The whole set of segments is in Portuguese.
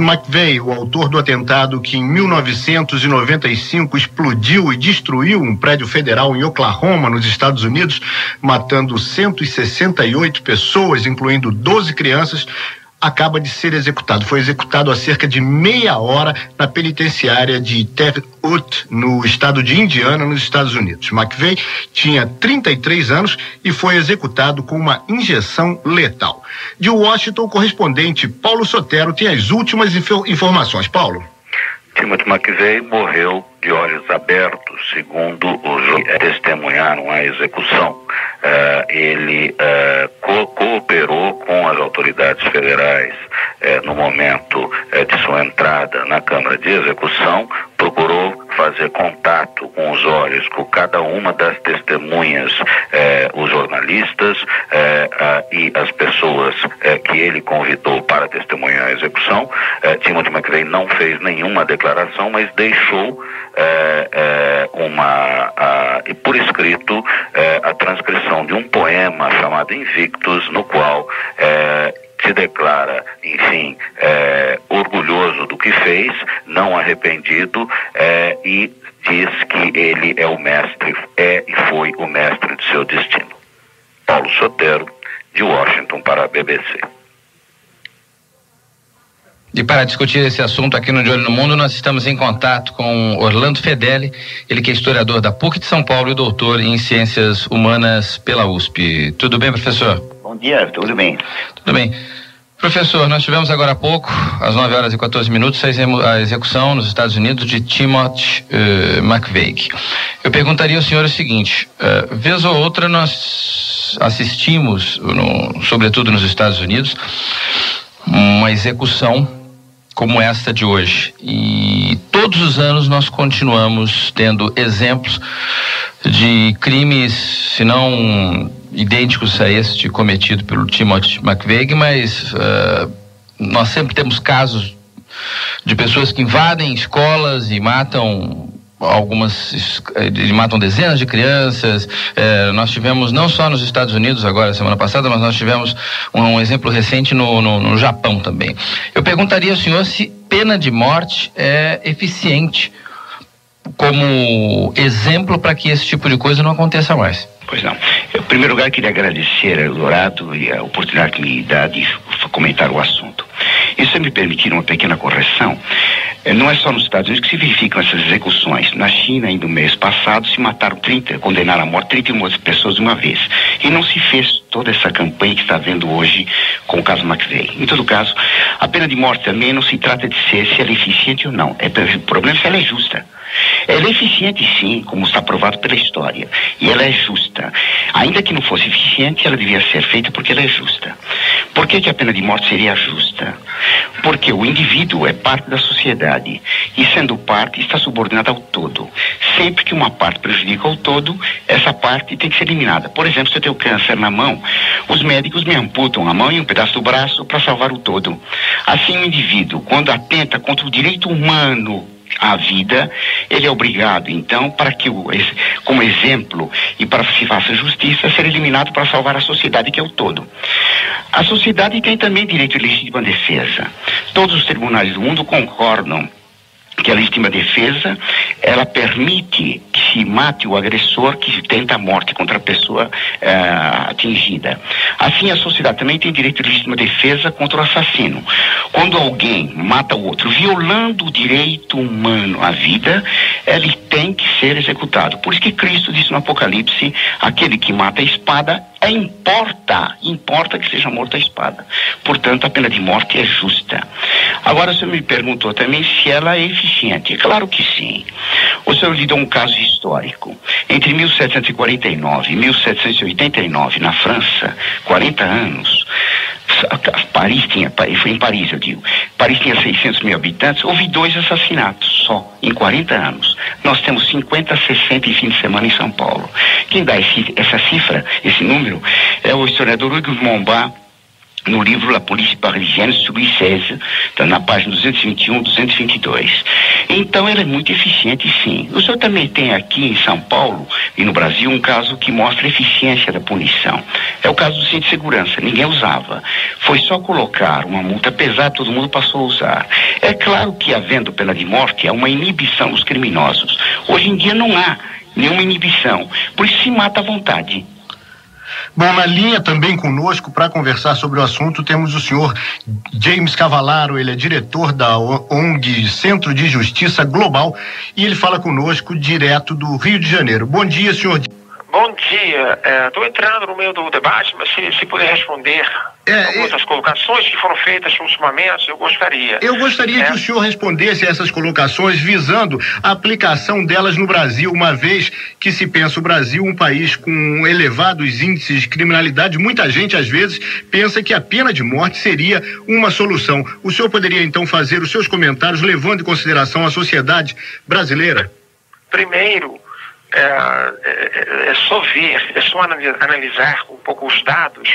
McVeigh, o autor do atentado que em 1995 explodiu e destruiu um prédio federal em Oklahoma, nos Estados Unidos, matando 168 pessoas, incluindo 12 crianças, acaba de ser executado. Foi executado há cerca de meia hora na penitenciária de Terre Haute, no estado de Indiana, nos Estados Unidos. McVeigh tinha 33 anos e foi executado com uma injeção letal. De Washington, o correspondente Paulo Sotero tem as últimas informações. Paulo. Timothy McVeigh morreu de olhos abertos, segundo os que testemunharam a execução. Ele cooperou com as autoridades federais no momento de sua entrada na Câmara de Execução, procurou fazer contato com os olhos com cada uma das testemunhas, os jornalistas e as pessoas que ele convidou para testemunhar a execução. Timothy McVeigh não fez nenhuma declaração, mas deixou por escrito a transcrição de um poema chamado Invictus, no qual se declara, enfim, orgulhoso do que fez, não arrependido, e diz que ele é o mestre, e foi o mestre de seu destino. Paulo Sotero, de Washington, para a BBC. E para discutir esse assunto aqui no De Olho no Mundo, nós estamos em contato com Orlando Fedeli, ele que é historiador da PUC de São Paulo e doutor em Ciências Humanas pela USP. Tudo bem, professor? Bom dia, tudo bem. Tudo bem. Professor, nós tivemos agora há pouco, às 9h14, a execução nos Estados Unidos de Timothy McVeigh. Eu perguntaria ao senhor o seguinte, vez ou outra nós assistimos, sobretudo nos Estados Unidos, uma execução como esta de hoje, e todos os anos nós continuamos tendo exemplos de crimes, se não idênticos a este cometido pelo Timothy McVeigh, mas nós sempre temos casos de pessoas que invadem escolas e matam matam dezenas de crianças. Nós tivemos, não só nos Estados Unidos agora, semana passada, mas nós tivemos um exemplo recente no Japão também. Eu perguntaria ao senhor se pena de morte é eficiente como exemplo para que esse tipo de coisa não aconteça mais. Pois não. Em primeiro lugar, queria agradecer ao Dourado e a oportunidade que me dá de comentar o assunto. E se me permitir uma pequena correção, não é só nos Estados Unidos que se verificam essas execuções. Na China, ainda no mês passado, se mataram condenaram à morte 31 pessoas de uma vez. E não se fez toda essa campanha que está havendo hoje com o caso McVeigh. Em todo caso, a pena de morte também não se trata de se ela é eficiente ou não. O problema é se ela é justa. Ela é eficiente, sim, como está provado pela história. E ela é justa. Ainda que não fosse eficiente, ela devia ser feita porque ela é justa. Por que a pena de morte seria justa? Porque o indivíduo é parte da sociedade. E sendo parte, está subordinado ao todo. Sempre que uma parte prejudica o todo, essa parte tem que ser eliminada. Por exemplo, se eu tenho câncer na mão, os médicos me amputam a mão e um pedaço do braço para salvar o todo. Assim, o indivíduo, quando atenta contra o direito humano à vida, ele é obrigado, então, para que, como exemplo e para que se faça justiça, ser eliminado para salvar a sociedade, que é o todo. A sociedade tem também direito de legítima defesa. Todos os tribunais do mundo concordam que a legítima defesa, ela permite que se mate o agressor que tenta a morte contra a pessoa atingida. Assim, a sociedade também tem direito de legítima defesa contra o assassino. Quando alguém mata o outro, violando o direito humano à vida, ele tem que ser executado. Por isso que Cristo disse no Apocalipse, aquele que mata a espada, importa que seja morto a espada. Portanto, a pena de morte é justa. Agora, o senhor me perguntou também se ela é eficiente. É claro que sim. O senhor lhe deu um caso histórico. Entre 1749 e 1789, na França, 40 anos, foi em Paris, eu digo, Paris tinha 600 mil habitantes, houve 2 assassinatos só, em 40 anos. Nós temos 50, 60 em fim de semana em São Paulo. Quem dá essa cifra, esse número, é o historiador Hugues Montbard, no livro La Police Parisienne, sur Louis XVI, na página 221, 222. Então ele é muito eficiente, sim. O senhor também tem aqui em São Paulo e no Brasil um caso que mostra a eficiência da punição. É o caso do cinto de segurança. Ninguém usava. Foi só colocar uma multa pesada, todo mundo passou a usar. É claro que havendo pena de morte, há uma inibição dos criminosos. Hoje em dia não há nenhuma inibição. Por isso se mata à vontade. Bom, na linha também conosco para conversar sobre o assunto temos o senhor James Cavallaro. Ele é diretor da ONG Centro de Justiça Global e ele fala conosco direto do Rio de Janeiro. Bom dia, senhor. Bom dia. Estou entrando no meio do debate, mas se puder responder algumas colocações que foram feitas ultimamente, eu gostaria. Eu gostaria que o senhor respondesse essas colocações visando a aplicação delas no Brasil, uma vez que se pensa o Brasil um país com elevados índices de criminalidade. Muita gente, às vezes, pensa que a pena de morte seria uma solução. O senhor poderia, então, fazer os seus comentários levando em consideração a sociedade brasileira? Primeiro, é só ver, é só analisar um pouco os dados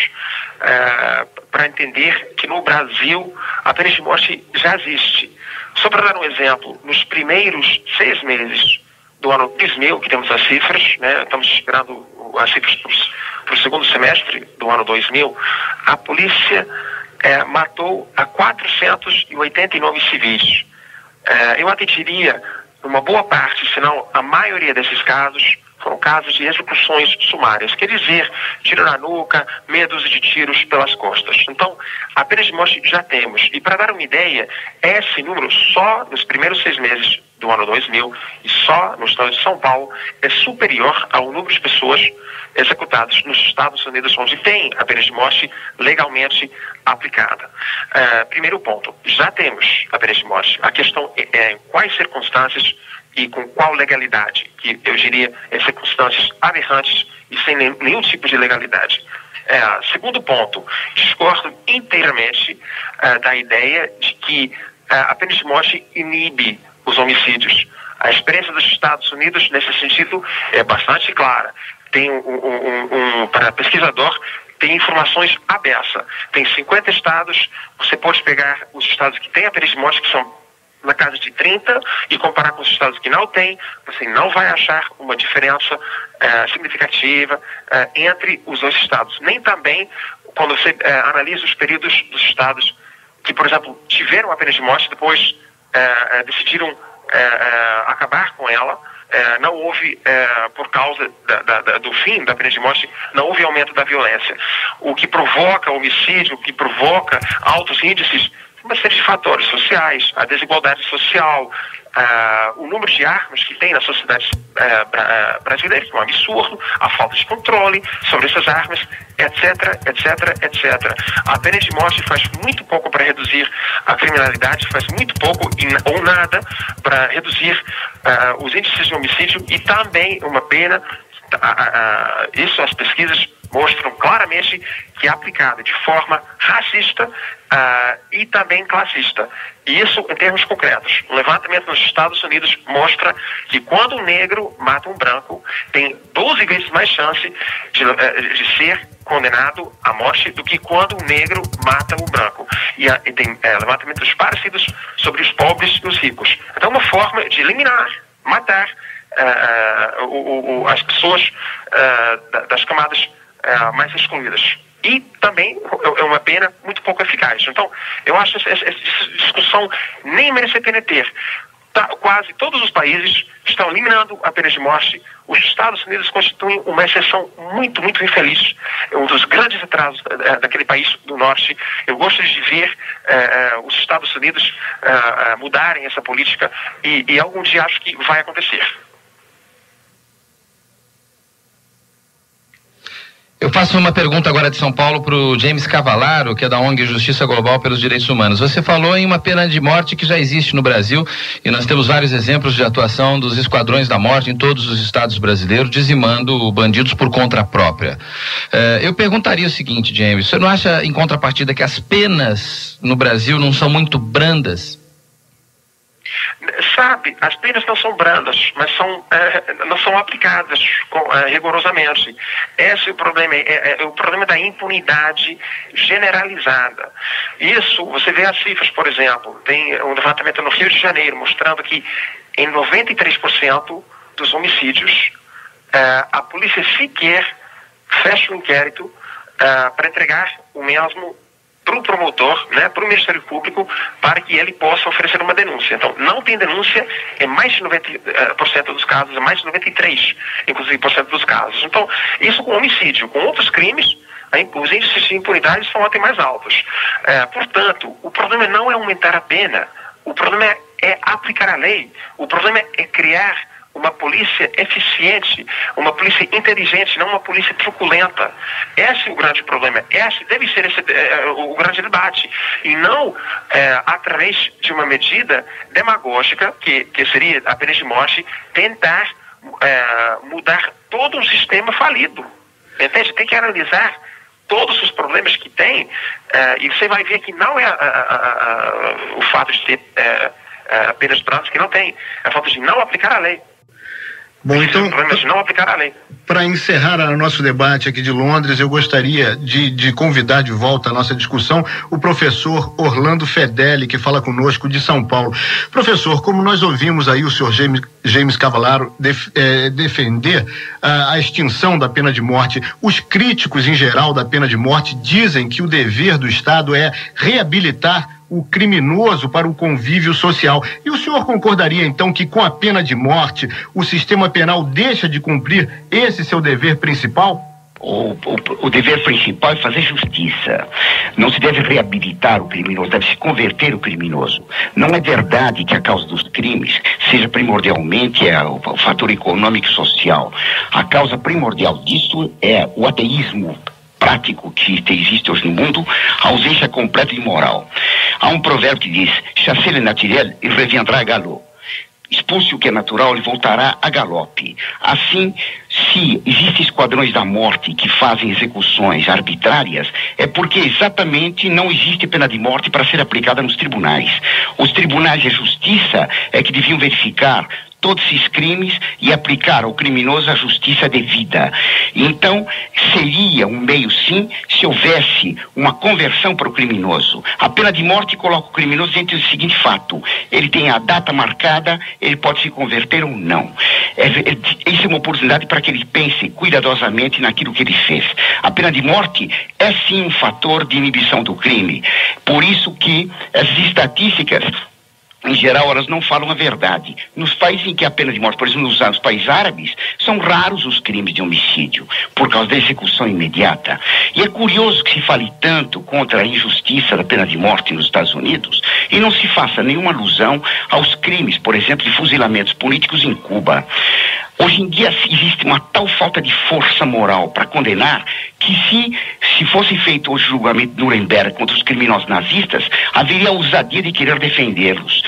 para entender que no Brasil a pena de morte já existe. Só para dar um exemplo, nos primeiros 6 meses do ano 2000, que temos as cifras, né, estamos esperando as cifras para o segundo semestre do ano 2000, a polícia matou a 489 civis. Eu até diria, uma boa parte, se não a maioria desses casos, foram casos de execuções sumárias. Quer dizer, tiro na nuca, meia dúzia de tiros pelas costas. Então, a pena de morte já temos. E para dar uma ideia, esse número só nos primeiros 6 meses do ano 2000 e só no estado de São Paulo é superior ao número de pessoas executadas nos Estados Unidos, onde tem a pena de morte legalmente aplicada. Primeiro ponto, já temos a pena de morte. A questão é em quais circunstâncias e com qual legalidade, que eu diria em circunstâncias aberrantes e sem nenhum tipo de legalidade. Segundo ponto, discordo inteiramente da ideia de que a pena de morte inibe os homicídios. A experiência dos Estados Unidos, nesse sentido, é bastante clara. Tem para pesquisador, tem informações à beça. Tem 50 estados, você pode pegar os estados que têm a pena de morte, que são na casa de 30, e comparar com os estados que não têm, você não vai achar uma diferença significativa entre os dois estados. Nem também quando você analisa os períodos dos estados que, por exemplo, tiveram a pena de morte, depois decidiram acabar com ela. Não houve, por causa do fim da pena de morte, não houve aumento da violência. O que provoca homicídio, o que provoca altos índices, uma série de fatores sociais, a desigualdade social, o número de armas que tem na sociedade brasileira, que é um absurdo, a falta de controle sobre essas armas, etc, etc, etc. A pena de morte faz muito pouco para reduzir a criminalidade, faz muito pouco ou nada para reduzir os índices de homicídio, e também uma pena, isso as pesquisas mostram claramente, que é aplicada de forma racista e também classista. E isso em termos concretos. O levantamento nos Estados Unidos mostra que quando um negro mata um branco, tem 12 vezes mais chance de ser condenado à morte do que quando um negro mata o branco. E tem levantamentos parecidos sobre os pobres e os ricos. Então, uma forma de eliminar, matar as pessoas das camadas mais excluídas. E também é uma pena muito pouco eficaz. Então, eu acho que essa discussão nem merece a pena ter. Quase todos os países estão eliminando a pena de morte. Os Estados Unidos constituem uma exceção muito, muito infeliz. É um dos grandes atrasos daquele país do norte. Eu gosto de ver os Estados Unidos mudarem essa política e algum dia acho que vai acontecer. Eu faço uma pergunta agora de São Paulo para o James Cavallaro, que é da ONG Justiça Global pelos Direitos Humanos. Você falou em uma pena de morte que já existe no Brasil, e nós temos vários exemplos de atuação dos esquadrões da morte em todos os estados brasileiros, dizimando bandidos por conta própria. Eu perguntaria o seguinte, James, você não acha, em contrapartida, que as penas no Brasil não são muito brandas? sabe, as penas não são brandas, mas não são aplicadas rigorosamente. Esse é o problema, é o problema da impunidade generalizada. Isso, você vê as cifras, por exemplo, tem um levantamento no Rio de Janeiro mostrando que em 93% dos homicídios, a polícia sequer fecha o inquérito para entregar o mesmo para o promotor, né, para o Ministério Público, para que ele possa oferecer uma denúncia. Então, não tem denúncia em mais de 90% dos casos, em mais de 93%, inclusive, por cento dos casos. Então, isso com homicídio. Com outros crimes, os índices de impunidade são até mais altos. Portanto, o problema não é aumentar a pena, o problema é aplicar a lei, o problema é criar uma polícia eficiente, uma polícia inteligente, não uma polícia truculenta. Esse é o grande problema. Esse deve ser o grande debate. E não através de uma medida demagógica, que seria a pena de morte, tentar mudar todo um sistema falido. Entende? Tem que analisar todos os problemas que tem, e você vai ver que não é o fato de ter penas brandas que não tem, é o fato de não aplicar a lei. Bom, então, não aplicar a lei. Para encerrar o nosso debate aqui de Londres, eu gostaria de convidar de volta à nossa discussão o professor Orlando Fedeli, que fala conosco de São Paulo. Professor, como nós ouvimos aí o senhor James Cavallaro defender a extinção da pena de morte, os críticos em geral da pena de morte dizem que o dever do Estado é reabilitar o criminoso para o convívio social. E o senhor concordaria, então, que com a pena de morte, o sistema penal deixa de cumprir esse seu dever principal? O dever principal é fazer justiça. Não se deve reabilitar o criminoso, deve se converter o criminoso. Não é verdade que a causa dos crimes seja primordialmente o fator econômico e social. A causa primordial disso é o ateísmo prático que existe hoje no mundo, a ausência completa de moral. Há um provérbio que diz: chasser le naturel e reviendra à galop. Expulse o que é natural, ele voltará a galope. Assim, se existem esquadrões da morte que fazem execuções arbitrárias, é porque exatamente não existe pena de morte para ser aplicada nos tribunais. Os tribunais de justiça é que deviam verificar todos esses crimes e aplicar ao criminoso a justiça devida. Então, seria um meio, sim, se houvesse uma conversão para o criminoso. A pena de morte coloca o criminoso dentro do seguinte fato: ele tem a data marcada, ele pode se converter ou não. Isso é uma oportunidade para que ele pense cuidadosamente naquilo que ele fez. A pena de morte é, sim, um fator de inibição do crime. Por isso que as estatísticas, em geral, elas não falam a verdade. Nos países em que a pena de morte, por exemplo, nos países árabes, são raros os crimes de homicídio, por causa da execução imediata. E é curioso que se fale tanto contra a injustiça da pena de morte nos Estados Unidos e não se faça nenhuma alusão aos crimes, por exemplo, de fuzilamentos políticos em Cuba. Hoje em dia existe uma tal falta de força moral para condenar que se fosse feito hoje o julgamento de Nuremberg contra os criminosos nazistas, haveria a ousadia de querer defendê-los.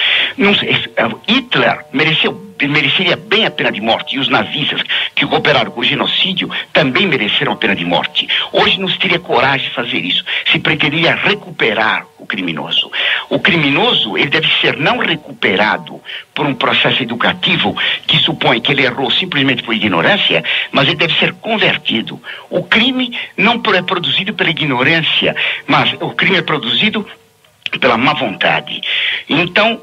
Hitler mereceria bem a pena de morte, e os nazistas que cooperaram com o genocídio também mereceram a pena de morte. Hoje não se teria coragem de fazer isso, se pretenderia recuperar o criminoso. O criminoso, ele deve ser não recuperado por um processo educativo que supõe que ele errou simplesmente por ignorância, mas ele deve ser convertido. O crime não é produzido pela ignorância, mas o crime é produzido pela má vontade. Então,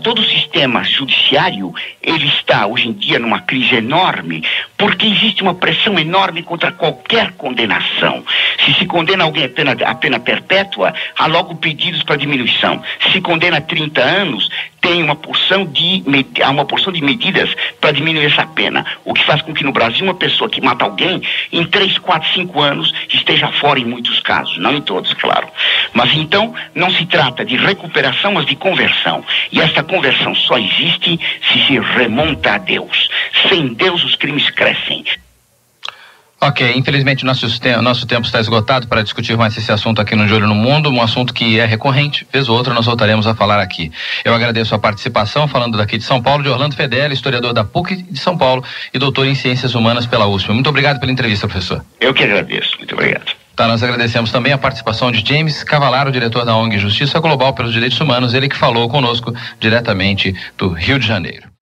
todo o sistema judiciário, ele está hoje em dia numa crise enorme, porque existe uma pressão enorme contra qualquer condenação. Se condena alguém a pena perpétua, há logo pedidos para diminuição. Se condena a 30 anos, tem uma porção de medidas para diminuir essa pena. O que faz com que no Brasil uma pessoa que mata alguém, em 3, 4, 5 anos, esteja fora em muitos casos. Não em todos, claro. Mas então, não se trata de recuperação, mas de conversão. E essa conversão só existe se remonta a Deus. Sem Deus, os crimes crescem. Ok, infelizmente nosso tempo está esgotado para discutir mais esse assunto aqui no De Olho no Mundo, um assunto que é recorrente, vez ou outra nós voltaremos a falar aqui. Eu agradeço a participação, falando daqui de São Paulo, de Orlando Fedeli, historiador da PUC de São Paulo e doutor em Ciências Humanas pela USP. Muito obrigado pela entrevista, professor. Eu que agradeço, muito obrigado. Tá, nós agradecemos também a participação de James Cavalaro, diretor da ONG Justiça Global pelos Direitos Humanos, ele que falou conosco diretamente do Rio de Janeiro.